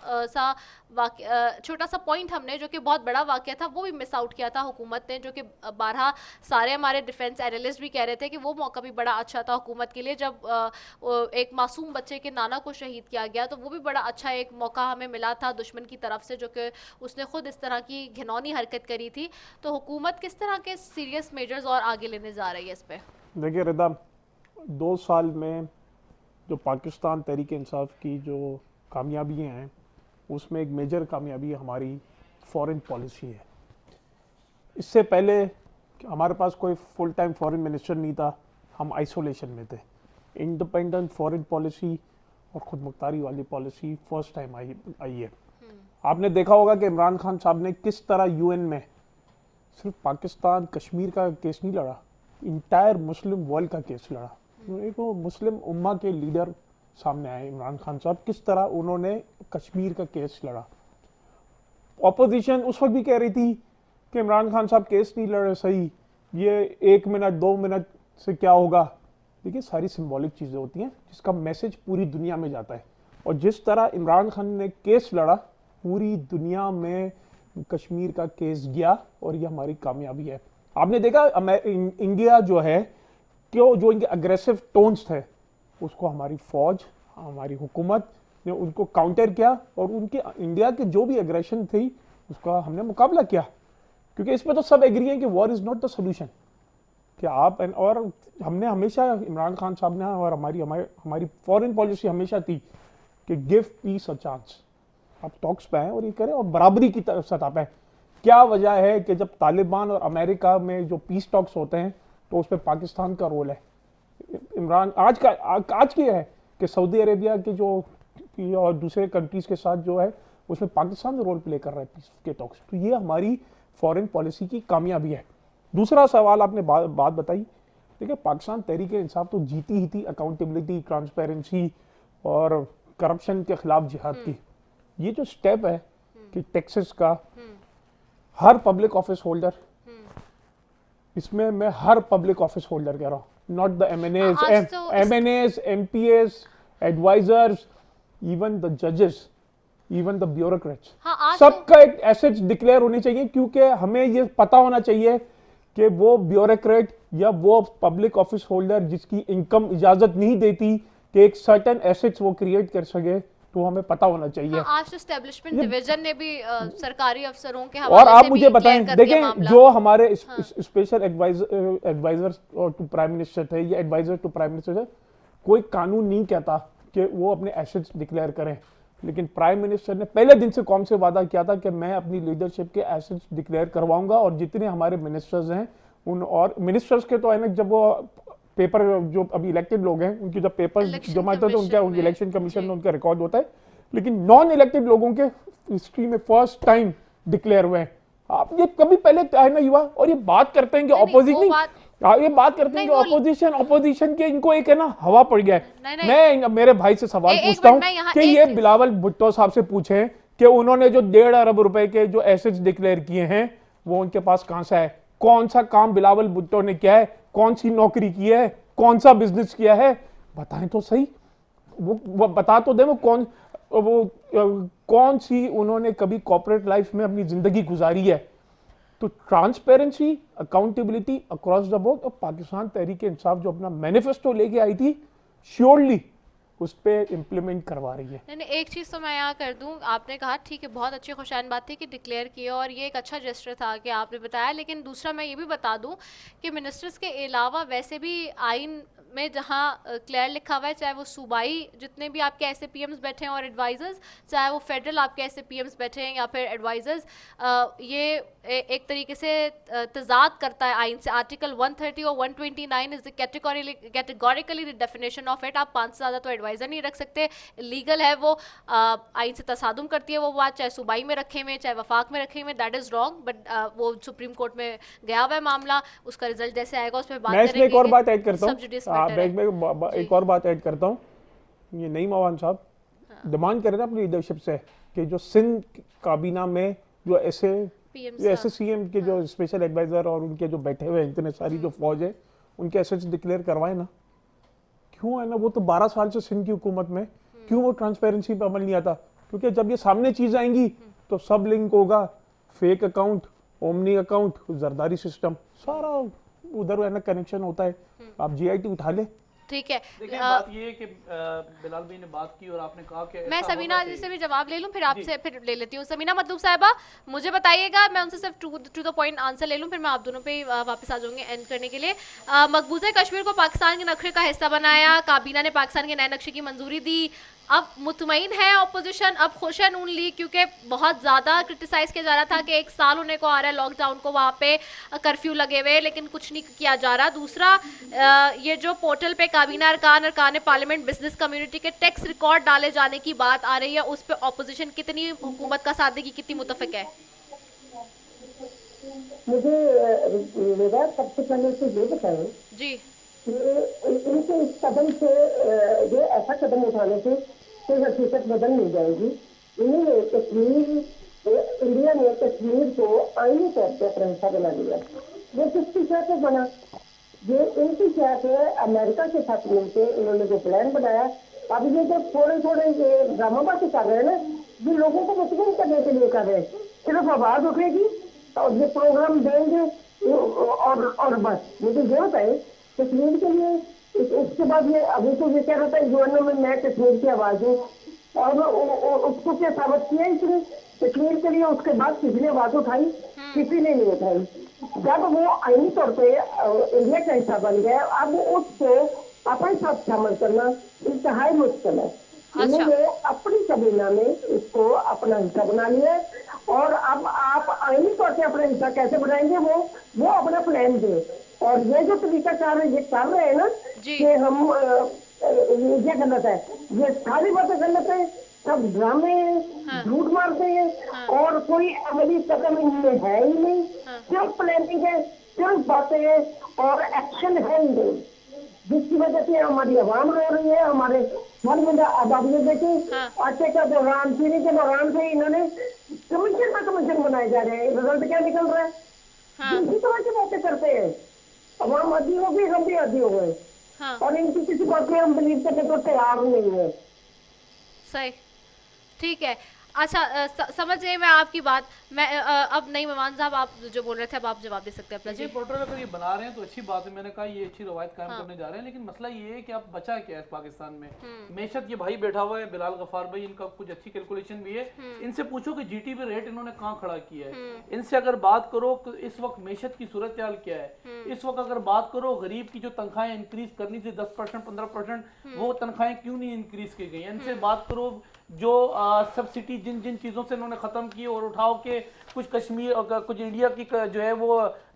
सा पॉइंट हमने जो कि बहुत बड़ा वाकया था वो भी मिस आउट किया था हुकूमत ने, जो कि 12 सारे हमारे डिफेंस एनालिस्ट भी कह रहे थे कि वो मौका भी बड़ा अच्छा था हुकूमत के लिए जब एक मासूम बच्चे के नाना को शहीद किया गया। तो वो भी बड़ा अच्छा एक मौका हमें मिला था दुश्मन की तरफ से, जो कि उसने खुद इस तरह की घिनौनी हरकत करी थी। तो हुकूमत किस तरह के सीरियस मेजर्स और आगे लेने जा रही है इस पर? देखिए रिदा, 2 साल में जो पाकिस्तान तहरीक इंसाफ की जो कामयाबियाँ हैं उसमें एक मेजर कामयाबी हमारी फॉरेन पॉलिसी है। इससे पहले हमारे पास कोई फुल टाइम फॉरेन मिनिस्टर नहीं था, हम आइसोलेशन में थे। इंडिपेंडेंट फॉरेन पॉलिसी और खुद मुख्तारी वाली पॉलिसी फर्स्ट टाइम आई है। आपने देखा होगा कि इमरान खान साहब ने किस तरह यूएन में सिर्फ पाकिस्तान कश्मीर का केस नहीं लड़ा, इंटायर मुस्लिम वर्ल्ड का केस लड़ा। एक मुस्लिम उम्मा के लीडर सामने आए इमरान खान साहब, किस तरह उन्होंने कश्मीर का केस लड़ा। ऑपोजिशन उस वक्त भी कह रही थी कि इमरान खान साहब केस नहीं लड़ रहे सही, ये 1 मिनट 2 मिनट से क्या होगा। देखिए, सारी सिंबॉलिक चीज़ें होती हैं जिसका मैसेज पूरी दुनिया में जाता है। और जिस तरह इमरान खान ने केस लड़ा, पूरी दुनिया में कश्मीर का केस गया और ये हमारी कामयाबी है। आपने देखा इंडिया जो है क्यों, जो इनके अग्रेसिव टोन्स थे उसको हमारी फौज, हमारी हुकूमत ने उनको काउंटर किया और उनके इंडिया के जो भी एग्रेशन थी उसका हमने मुकाबला किया। क्योंकि इसमें तो सब एग्री हैं कि war is not the solution, कि आप और हमने हमेशा इमरान खान साहब ने और हमारी फॉरेन पॉलिसी हमेशा थी कि गिव पीस अ चांस। आप टॉक्स पे आए और ये करें और बराबरी की सतह पे। क्या वजह है कि जब तालिबान और अमेरिका में जो पीस टॉक्स होते हैं तो उसमें पाकिस्तान का रोल है। इमरान आज की है कि सऊदी अरेबिया के जो और दूसरे कंट्रीज के साथ जो है उसमें पाकिस्तान रोल प्ले कर रहा है पीस के टॉक्स। तो ये हमारी फॉरेन पॉलिसी की कामयाबी है। दूसरा सवाल आपने बात बताई, देखिए पाकिस्तान तहरीक इंसाफ तो जीती ही थी अकाउंटेबिलिटी, ट्रांसपेरेंसी और करप्शन के खिलाफ जिहाद की। ये जो स्टेप है कि टैक्सेस का हर पब्लिक ऑफिस होल्डर, इसमें मैं हर पब्लिक ऑफिस होल्डर कह रहा हूँ, not the MNAs, MPAs advisers, even the जजेस, इवन द ब्यूरोक्रेट्स, हाँ, आज सबका एक एसेट्स डिक्लेयर होने चाहिए, क्योंकि हमें ये पता होना चाहिए कि वो ब्यूरोक्रेट या वो पब्लिक ऑफिस होल्डर जिसकी इनकम इजाजत नहीं देती कि एक सर्टेन एसेट्स वो क्रिएट कर सके, तो हमें पता होना चाहिए। हाँ, आज एस्टेब्लिशमेंट डिवीजन ने भी सरकारी अफसरों के और हवाले आप से मुझे भी बताएं, declare कर दिया देखें मामला। जो हमारे special adviser to prime minister थे या एडवाइजर टू प्राइम मिनिस्टर थे, कोई कानून नहीं कहता कि वो अपने एसेट्स डिक्लेयर करें, लेकिन प्राइम मिनिस्टर ने पहले दिन से कौम से वादा किया था कि मैं अपनी लीडरशिप के एसेट्स डिक्लेयर करवाऊंगा, और जितने हमारे मिनिस्टर्स हैं उन, और मिनिस्टर्स के तो है ना, जब वो पेपर जो अभी इलेक्टेड लोग हैं उनके जब पेपर Election जमा होते हैं तो Commission उनका में, इलेक्शन कमीशन जी। में उनका रिकॉर्ड होता है, लेकिन नॉन इलेक्टेड लोगों के हिस्ट्री में फर्स्ट टाइम डिक्लेयर हुए हैं। आप ये कभी पहले है ना युवा, और ये बात करते हैं कि नहीं, ऑपोजिशन वो ये बात करते हैं कि नहीं, ऑपोजिशन के इनको एक है ना हवा पड़ गया है। नहीं। मैं मेरे भाई से सवाल एक पूछता हूँ मिनट, मैं यहाँ कि एक ये चीज़- बिलावल भुट्टो साहब से पूछें कि उन्होंने जो 1.5 अरब रुपए के जो एसेट्स डिक्लेयर किए हैं वो उनके पास कहां से है, कौन सा काम बिलावल भुट्टो ने किया है, कौन सी नौकरी की है, कौन सा बिजनेस किया है, बताएं तो सही। वो बता तो दे कौन सी उन्होंने कभी कॉर्पोरेट लाइफ में अपनी जिंदगी गुजारी है। तो transparency, accountability across the board, और पाकिस्तान तहरीक इंसाफ जो अपना मैनिफेस्टो लेके आई थी, श्योरली उस पर इम्प्लीमेंट करवा रही है। नहीं, एक चीज़ तो मैं यहाँ कर दूं, आपने कहा ठीक है, बहुत अच्छी खुशाइन बात थी कि डिक्लेयर किया और ये एक अच्छा जेस्टर था कि आपने बताया, लेकिन दूसरा मैं ये भी बता दूं कि मिनिस्टर्स के अलावा वैसे भी आइन में जहाँ क्लियर लिखा हुआ है, चाहे वो सूबाई जितने भी आपके ऐसे पीएम्स बैठे हैं और एडवाइजर्स, चाहे वो फेडरल आपके ऐसे पीएम्स बैठे हैं या फिर एडवाइजर्स, ये एक तरीके से तजाद करता है आइन से। आर्टिकल 130 और 129 is categorically the definition of it. आप 5 से ज़्यादा तो एडवाइजर नहीं रख सकते, लीगल है वो, आइन से तसादुम करती है वो बात, चाहे सूबाई में रखे हुए चाहे वफाक में रखे हुए, दैट इज़ रॉन्ग। बट वो सुप्रीम कोर्ट में गया हुआ है मामला, उसका रिजल्ट जैसे आएगा उस पर बात मैं इसमें एक और बात ऐड करता हूँ, एक और बात ऐड करता हूँ। ये नईम अवान साहब डिमांड कर रहे हैं अपनी लीडरशिप से कि जो सिंध काबीना में जो ऐसे सीएम के जो स्पेशल एडवाइजर और उनके जो बैठे हुए हैं इतने सारी जो फौज है, उनके एसेट्स डिक्लेयर करवाए ना। क्यों है ना, वो तो 12 साल से सिंध की हुकूमत में, क्यों वो ट्रांसपेरेंसी पे अमल नहीं आता? क्योंकि जब ये सामने चीज आएंगी तो सब लिंक होगा, fake account, omni account, Zardari system, सारा उधर है ना कनेक्शन होता है। आप जीआईटी उठा ले। ठीक है। देखिए बात ये है कि बिलाल भाई ने बात की और आपने कहा कि मैं समीना जी से भी जवाब ले लूं, फिर आपसे फिर ले लेती हूँ। समीना मतलूब साहिबा, मुझे बताइएगा, मैं उनसे सिर्फ टू द पॉइंट आंसर ले लूं, फिर मैं आप दोनों पे वापस आ जाऊंगी एंड करने के लिए। मकबूजा कश्मीर को पाकिस्तान के नक्शे का हिस्सा बनाया, काबीना ने पाकिस्तान के नए नक्शे की मंजूरी दी। अब मुतमईन है ऑपोजिशन, अब खुश है नून लीग, क्योंकि बहुत ज़्यादा क्रिटिसाइज़ किया जा रहा था कि 1 साल होने को आ रहा है लॉकडाउन को, वहाँ पे कर्फ्यू लगे हुए, लेकिन कुछ नहीं किया जा रहा। दूसरा, ये जो पोर्टल पे काबीना अरकान पार्लियामेंट बिजनेस कम्युनिटी के टैक्स रिकॉर्ड डाले जाने की बात आ रही है, उस पर ऑपोजिशन कितनी हुकूमत का साथ देगी, कितनी मुतफिक है? मुझे मेरा सबसे पहले तो ये बताएं जी, इनके इस कदम से, ये ऐसा कदम उठाने से कोई हकीकत बदल नहीं जाएगी। इन्होंने कश्मीर, इंडिया ने कश्मीर को आईनी तौर पर अपना हिस्सा बना लिया। ये किसकी शर्त से बना? ये इनकी शर्त है। अमेरिका के साथ मिलकर इन्होंने जो प्लान बनाया, अब ये जो थोड़े थोड़े ये ड्रामाबाजी कर रहे हैं ना, ये लोगों को मुतमईन करने के लिए कर रहे हैं। सिर्फ आवाज उठेगी और ये प्रोग्राम देंगे और बस। मुझे ये बताए कश्मीर के लिए, उसके बाद ये अभी तो ये कह रहा था यूएनओ में मैं कश्मीर की आवाज हूँ, और उसको क्या साबित किया इसने कश्मीर के लिए? उसके बाद किसी ने आवाज उठाई? किसी ने नहीं उठाई। जब वो आईनी तौर पे इंडिया का हिस्सा बन गया, अब उसको अपने साथ शामिल करना इंतहाई मुश्किल है। इन्होंने अपनी काबीना में इसको अपना हिस्सा बना लिया है, और अब आप आईनी तौर से अपना हिस्सा कैसे बनाएंगे वो अपना प्लान दे। और ये जो तरीका ये कर रहे हैं ना कि हम ये गलत है, ये सारी बातें गलत है, सब ड्रामे हैं, झूठ मारते हैं, और कोई अमली कदम इनमें है ही नहीं। सिर्फ प्लानिंग है, सिर्फ बातें हैं, और एक्शन है ही नहीं, जिसकी वजह से हमारी आवाम रो रही है। हमारे अब आप ये देखें, आटे का दौरान, चीनी के दौरान से इन्होंने कमीशन बनाए जा रहे हैं। रिजल्ट क्या निकल रहा है? इसी तरह की बातें करते हैं। आवाम आदि हो गई, हम भी आदि हो गए। हाँ। और इनकी किसी बात में हम बिलीव करने को तैयार नहीं है। सही, ठीक है। अच्छा, समझ गई मैं आपकी बात। मैं अब नहीं, मेहमान साहब आप जो बोल रहे थे अब आप जवाब दे सकते हैं अपना जी। पोर्टल अगर ये बना रहे हैं तो अच्छी बात है, मैंने कहा ये अच्छी रवायत कायम हाँ। करने जा रहे हैं, लेकिन मसला ये है कि आप बचा क्या है पाकिस्तान में। मेशत ये भाई बैठा हुआ है बिलाल गफार भाई, इनका कुछ अच्छी कैलकुलेशन भी है, इनसे पूछो कि जीटीपी रेट इन्होंने कहाँ खड़ा किया है। इनसे अगर बात करो कि इस वक्त मेशत की सूरत हाल क्या है, इस वक्त अगर बात करो गरीब की जो तनख्वाहें इंक्रीज करनी थी 10% 15%, वो तनख्वाहें क्यों नहीं इंक्रीज की गई। इनसे बात करो जो सब्सिडी जिन जिन चीज़ों से इन्होंने ख़त्म की और उठाओ के कुछ कश्मीर और कुछ इंडिया की जो है वो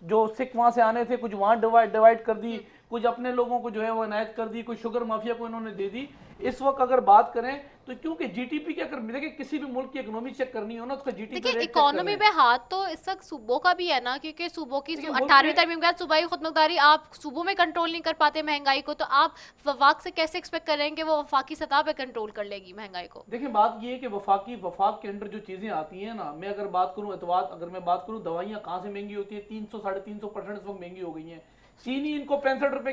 जो सिख वहाँ से आने थे कुछ वहाँ डिवाइड कर दी, कुछ अपने लोगों को जो है वो इनायत कर दी, कुछ शुगर माफिया को इन्होंने दे दी। इस वक्त अगर बात करें तो क्योंकि जीटीपी के अगर देखिए किसी भी मुल्क की इकोनॉमी चेक करनी हो ना, उसका जीटीपी देखिए इकोनॉमी में हाथ तो इस वक्त सूबों का भी है ना, क्योंकि सूबों की 18वीं तरमीम के बाद सूबाई खुदमुख्तारी, आप सूबों में कंट्रोल नहीं कर पाते महंगाई को, तो आप वफाक से कैसे एक्सपेक्ट करेंगे कि वो वफाकी सतह पे कंट्रोल कर लेगी महंगाई को। देखिए बात ये है कि वफाक के अंदर जो चीजें आती हैं ना, मैं अगर बात करूं अगर मैं बात करूं दवाइयां कहाँ से महंगी होती है, 300-350% इस वक्त महंगी हो गई हैं। चीनी इनको 65 रुपए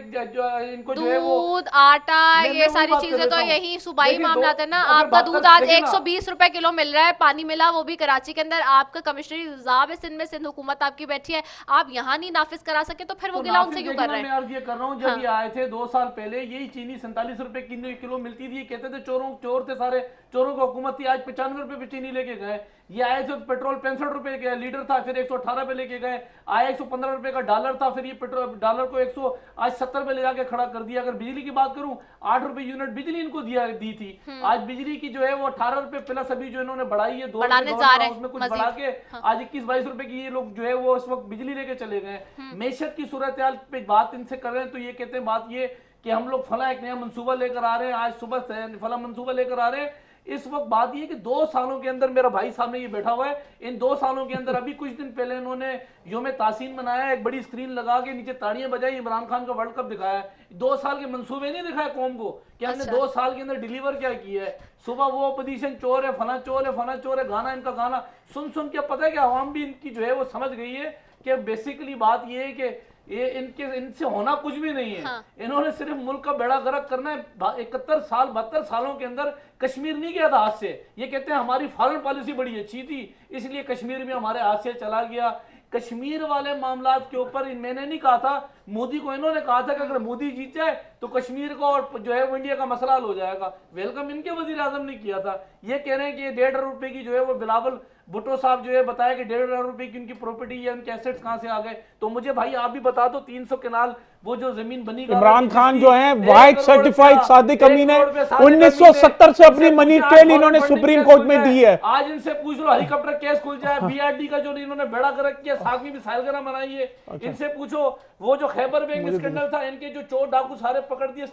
इनको जो है वो दूध आटा ये सारी चीजें तो यही सूबाई मामला है ना। आपका दूध आज 120 रुपए किलो मिल रहा है, पानी मिला वो भी कराची के अंदर, आपका कमिश्नरी निजाम है सिंध में, सिंध हुकूमत आपकी बैठी है, आप यहाँ नहीं नाफिज करा सके तो फिर वो गिला उनसे क्यों कर रहे हैं। मैं अर्ज ये कर रहा हूँ, जब ये आए थे 2 साल पहले यही चीनी 47 रुपए किलो मिलती थी, कहते थे चोर थे सारे, चोरों की हुकूमत थी। आज 95 रुपए पे चीनी लेके गए। ये आए थे पेट्रोल 65 रुपए का लीटर था, फिर 118 पे लेके गए। आया 115 रुपए का डॉलर था, फिर ये पेट्रोल डॉलर को आज 70 पे ले जाके खड़ा कर दिया। अगर बिजली की बात करूं 8 रुपए यूनिट बिजली इनको दी थी, आज बिजली की जो है वो 18 रुपए प्लस अभी जो इन्होंने बढ़ाई है 2 रुपए उसमें कुछ बढ़ा के आज 21-22 रुपए की ये लोग जो है वो इस वक्त बिजली लेके चले गए। मेशत की सूरत हाल पे बात इनसे कर रहे हैं तो ये कहते हैं बात ये कि हम लोग फला एक नया मंसूबा लेकर आ रहे हैं, आज सुबह फला मंसूबा लेकर आ रहे हैं। इस वक्त बात ये कि 2 सालों के अंदर, मेरा भाई सामने ये बैठा हुआ है, इन 2 सालों के अंदर अभी कुछ दिन पहले इन्होंने योम तासीन मनाया, एक बड़ी स्क्रीन लगा के नीचे ताड़ियां बजाई, इमरान खान का वर्ल्ड कप दिखाया। 2 साल के मंसूबे नहीं दिखाए कौम को कि हमने 2 साल के अंदर डिलीवर क्या किया है। सुबह वो अपोजिशन चोर है, फला चोर है, फला चोर है, गाना इनका गाना सुन सुन के पता है कि आवाम भी इनकी जो है वो समझ गई है कि बेसिकली बात ये है कि ये इनसे होना कुछ भी नहीं है। हाँ। इन्होंने सिर्फ मुल्क का बेड़ा गर्क करना है। 72 सालों के अंदर कश्मीर नहीं गया था हाथ से। ये कहते हैं हमारी फॉरेन पॉलिसी बड़ी अच्छी थी इसलिए कश्मीर में हमारे हाथ से चला गया। कश्मीर वाले मामलात के ऊपर मैंने नहीं कहा था, मोदी को इन्होंने कहा था कि अगर मोदी जीत जाए तो कश्मीर का और जो है वो इंडिया का मसला हल हो जाएगा। वेलकम इनके वजीर आजम ने किया था। ये कह रहे हैं कि 1.5 रुपए की जो है वो बिलावल भुट्टो साहब जो है बताया कि 1.5 रुपए की उनकी प्रॉपर्टी या उनके एसेट्स कहां से आ गए। तो मुझे भाई आप भी बता दो 300 कनाल वो जो जमीन बनी, इमरान खान जो है वाइट सर्टिफाइड सादे कमीने 1970 से अपनी मनी ट्रेल इन्होंने सुप्रीम कोर्ट में दी है। आज इनसे पूछ लो हेलीकॉप्टर केस खुल जाए, बीआरडी का जो इन्होंने बेड़ा गर्क किया, सातवीं मिसाइल गरम बनाई है। इनसे पूछो वो जो खैबर बैंक स्कैंडल था, इनके जो चोर डाकू सारे पकड़ दिए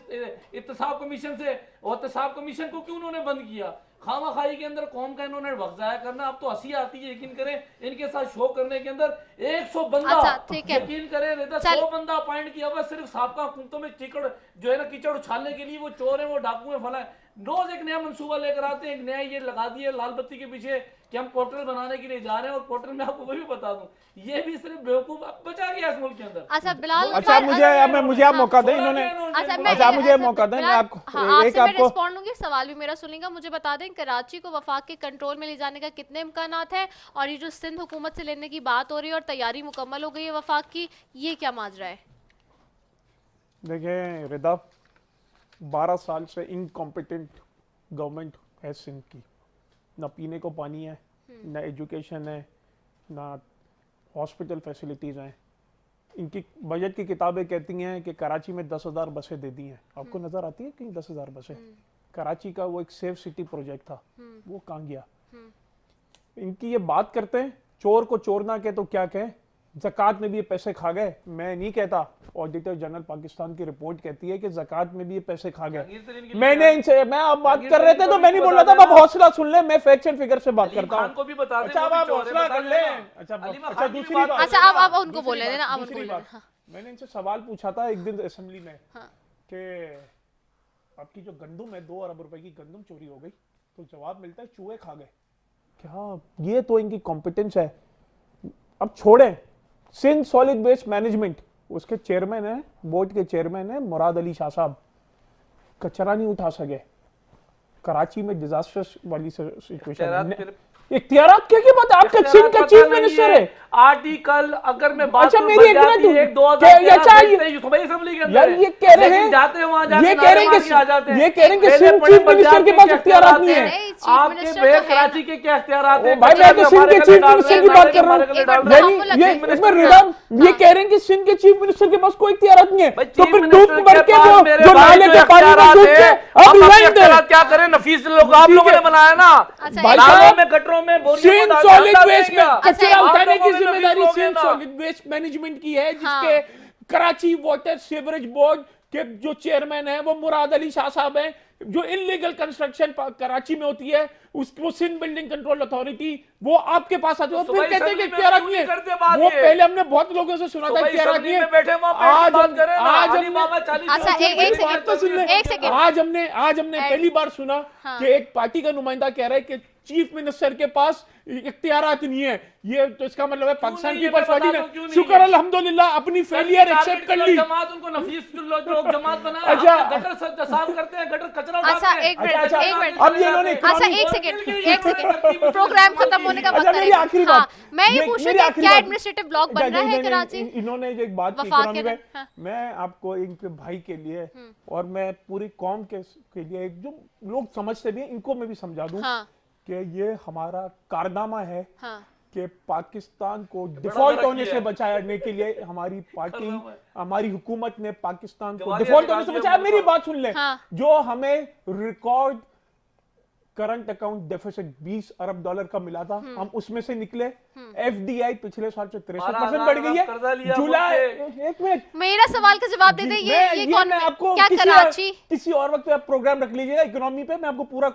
इत्तेसाब कमीशन से, और इत्तेसाब कमीशन को क्यों उन्होंने बंद किया। खामाखाई के अंदर कौम का इन्होंने वक्त जाया करना। अब तो हंसी आती है, यकीन करें इनके साथ शो करने के अंदर 100 बंदा, यकीन करें 100 बंदा अपॉइंट किया हुआ सिर्फ साबका हुकूमतों में कीचड़ जो है ना कीचड़ उछालने के लिए। वो चोर है, वो डाकू है, फला है। रोज एक नया मंसूबा लेकर आते हैं, एक नया ये लगा दिए लाल बत्ती के पीछे कि हम पोर्टल बनाने के लिए जा रहे हैं। और पोर्टल में आपको वही बता दूं, ये भी सिर्फ बेवकूफ बचा गया इस मुल्क के अंदर। अच्छा बिलाल, अच्छा मुझे आप मौका दें इन्होंने, अच्छा मुझे मौका दें, मैं आपको एक आपको रिस्पॉन्ड दूंगी, सवाल भी मेरा सुनेगा। मुझे बता दें कराची को वफाक के कंट्रोल में ले जाने का कितने इम्कानात हैं, और ये जो सिंध हुकूमत से लेने की बात हो रही है और तैयारी मुकम्मल हो गई है वफाक की, ये क्या माजरा है। देखिए रिदा, 12 साल से इनकॉम्पिटेंट गवर्नमेंट है सिंध की। ना पीने को पानी है, ना एजुकेशन है, ना हॉस्पिटल फैसिलिटीज़ हैं। इनकी बजट की किताबें कहती हैं कि कराची में 10,000 बसें दे दी हैं। आपको नज़र आती है कहीं 10,000 बसें? कराची का वो एक सेफ सिटी प्रोजेक्ट था, वो कहाँ गया? इनकी ये बात करते हैं, चोर को चोर ना कहे तो क्या कहें, ज़कात में भी ये पैसे खा गए। मैं नहीं कहता, ऑडिटर जनरल पाकिस्तान की रिपोर्ट कहती है कि ज़कात में भी ये पैसे खा गए। मैंने इनसे, मैं आप बात कर रहे थे तो मैं नहीं बोल रहा था, आप हौसला सुन ले, मैं फैक्ट एंड फिगर से बात करता हूं। अच्छा आप हौसला कर ले। अच्छा दूसरी बात, अच्छा आप उनको बोले देना, आप उनको बोले। मैंने इनसे सवाल पूछा था एक दिन असेंबली में कि आपकी जो गंदुम है 2 अरब रुपए की गंदुम चोरी हो गई, तो जवाब मिलता है चूहे खा गए। क्या ये तो इनकी कॉम्पिटेंस है। अब छोड़ें, सिंध सॉलिड वेस्ट मैनेजमेंट उसके चेयरमैन है, बोर्ड के चेयरमैन है मुराद अली शाह साहब, कचरा नहीं उठा सके। कराची में डिजास्टर वाली सिचुएशन, इख्तियारात क्या की बात है? आपका सिंध का चीफ मिनिस्टर है। आर्टिकल अगर मैं बात अच्छा मेरी एक मिनट, यार ये कह रहे हैं, ये कह रहे हैं कि सिंध चीफ मिनिस्टर के पास इख्तियारात नहीं है। आपके भैया कराची के क्या इख्तियारात हैं? भाई मैं तो सिंध के चीफ मिनिस्टर की बात कर रहा हूँ। ये कह रहे हैं कि सिंध के चीफ मिनिस्टर के पास कोई इख्तियारात नहीं है, तो फिर डूब भर के वो जो नाले के पानी में डूब के अब लाइन दे। क्या करें? नफीस लोग आप लोगों ने बनाया ना, नालों में गटरों में सिंध सॉलिड वेस्ट में कचरा उठाने की जिम्मेदारी सिंध सॉलिड वेस्ट मैनेजमेंट की है, जिसके कराची वाटर सीवरेज बोर्ड के जो चेयरमैन है वो मुराद अली शाह साहब हैं। जो इलीगल कंस्ट्रक्शन कराची में होती है उसको सिंध बिल्डिंग कंट्रोल अथॉरिटी वो आपके पास आते हैं, फिर कहते हैं कि इख्तियारात नहीं है। वो पहले हमने बहुत लोगों से सुना था इख्तियारात नहीं है। आज हमने पहली बार सुना कि एक पार्टी का नुमाइंदा कह रहा है कि चीफ मिनिस्टर के पास इख्तियारात नहीं है। ये तो इसका मतलब है पाकिस्तान पीपल्स पार्टी ने शुक्र अल्हम्दुलिल्लाह अपनी फेलियर एक्सेप्ट कर ली। जमात उनको नफीस लोग जमात बनाया, गटर साफ करते हैं, गटर कचरा उठाते हैं। एक मिनट अब ये इन्होंने एक सेकंड प्रोग्राम खत्म होने का वक्त मेरी आखिरी बात, मैं ये पूछ रही थी क्या एडमिनिस्ट्रेटिव ब्लॉक बन रहा है कराची? इन्होंने एक बात की इकोनॉमी में, मैं आपको इनके भाई के लिए और मैं पूरी कौम के लिए जो लोग समझते भी हैं इनको मैं भी समझा दूं कि ये हमारा कारनामा है कि पाकिस्तान को डिफॉल्ट होने से बचाने के लिए हमारी पार्टी, हमारी हुकूमत ने पाकिस्तान को डिफॉल्ट होने से बचाया। मेरी बात सुन ले, जो हमें रिकॉर्ड करंट अकाउंट डेफिसिट 20 अरब डॉलर का मिला था, हम उसमें से निकले। एफडीआई पिछले साल से 63% बढ़ गई है। जुलाई, एक मिनट मेरा सवाल का जवाब दे दे। ये कौन मैं आपको क्या कराची किसी और वक्त आप प्रोग्राम रख लीजिएगा इकोनॉमी पे, मैं आपको पूरा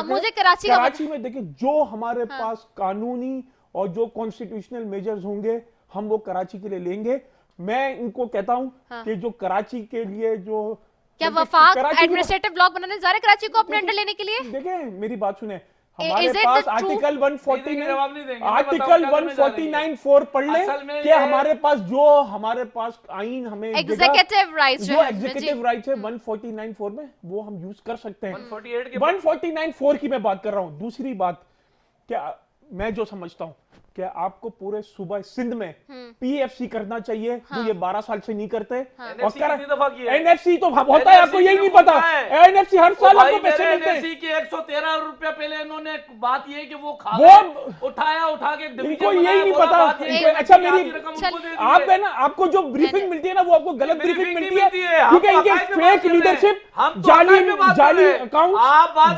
मुझे कराची में देखिए जो हमारे पास कानूनी और जो कॉन्स्टिट्यूशनल मेजर्स होंगे हम वो कराची के लिए लेंगे। मैं इनको कहता हूं कि जो कराची के लिए जो क्या वफाक एडमिनिस्ट्रेटिव ब्लॉक बनाने जा रहे कराची को अपने अंडर लेने के लिए? देखिए मेरी बात सुने, हमारे पास आर्टिकल 149(4) पढ़ ले कि हमारे पास आईन हमें एग्जीक्यूटिव राइट्स जो एग्जीक्यूटिव राइट्स है 149(4) में वो हम यूज कर सकते हैं। 149(4) की मैं बात कर रहा हूं। दूसरी बात, क्या मैं जो समझता हूं कि आपको पूरे सूबा सिंध में पीएफसी करना चाहिए, जो ये 12 साल से नहीं करते। और एनएफसी तो होता है, आपको यही नहीं पता। एनएफसी हर साल आपको पैसे मिलते हैं। एनएफसी के 113 रुपए पहले इन्होंने बात ये कि वो उठा के इनको यही नहीं पता। अच्छा मेरी आप है ना, आपको जो ब्रीफिंग मिलती है ना वो आपको गलत ब्रीफिंग मिलती है, क्योंकि इनके फेक लीडरशिप, जाली अकाउंट,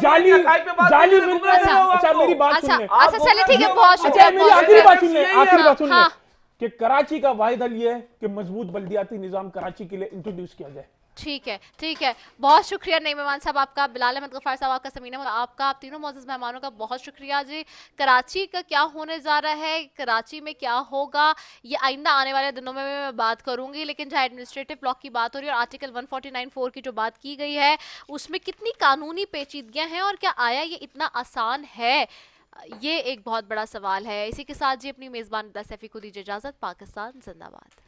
जाली। अच्छा मेरी बात सुनिए, अच्छा चलिए ठीक है, बहुत शुक्रिया। आखिरी बात सुनिए कि कराची का वाहिद हल ये है कि मजबूत बल्दियाती निजाम कराची के लिए इंट्रोड्यूस किया जाए। ठीक है, बहुत शुक्रिया नईम इमाम साहब आपका, बिलाल अहमद गफ्फार साहब आपका, समीना आपका, आप तीनों मौजूद मेहमानों का बहुत शुक्रिया जी। कराची का क्या होने जा रहा है, कराची में क्या होगा, ये आइंदा आने वाले दिनों में मैं बात करूंगी। लेकिन जहाँ एडमिनिस्ट्रेटिव ब्लॉक की बात हो रही है और आर्टिकल 149(4) की जो बात की गई है उसमें कितनी कानूनी पेचीदगियाँ हैं और क्या आया ये इतना आसान है, ये एक बहुत बड़ा सवाल है। इसी के साथ जी अपनी मेज़बान रिदा सैफी को दीजिए इजाज़त। पाकिस्तान जिंदाबाद।